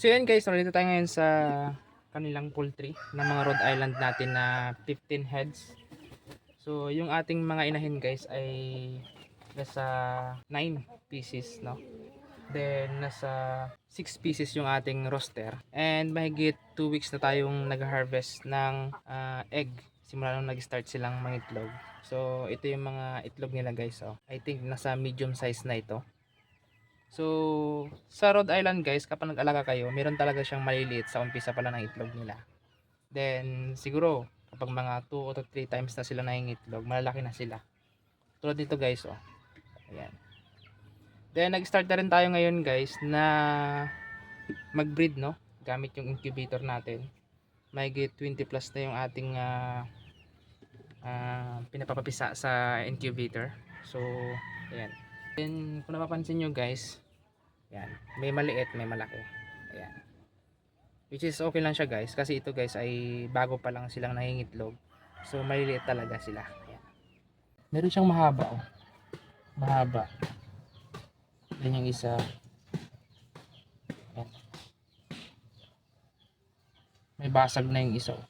So yan guys, nandito tayo ngayon sa kanilang poultry ng mga Rhode Island natin na 15 heads. So yung ating mga inahin guys ay nasa 9 pieces, no? Then nasa 6 pieces yung ating roster. And mahigit 2 weeks na tayong nag-harvest ng egg. Simula nung nag-start silang mangitlog. So ito yung mga itlog nila guys. Oh. I think nasa medium size na ito. So sa Rhode Island guys, kapag nag-alaga kayo, meron talaga siyang maliliit sa umpisa pala ng itlog nila. Then siguro kapag mga 2 o 3 times na sila nangingitlog, malalaki na sila. Tulad nito guys, oh. Ayan. Then nag-start na rin tayo ngayon guys na mag-breed, no? Gamit yung incubator natin. Mahigit 20 plus na yung ating pinapapapisa sa incubator. So, ayan. Then kung napapansin nyo guys, ayan, may maliit, may malaki. Ayan. Which is okay lang siya guys, kasi ito guys ay bago pa lang silang nangingitlog. So maliliit talaga sila. Ayan. Meron siyang mahaba, oh. Mahaba. Yan yung isa. Ayan. May basag na yung isa, oh.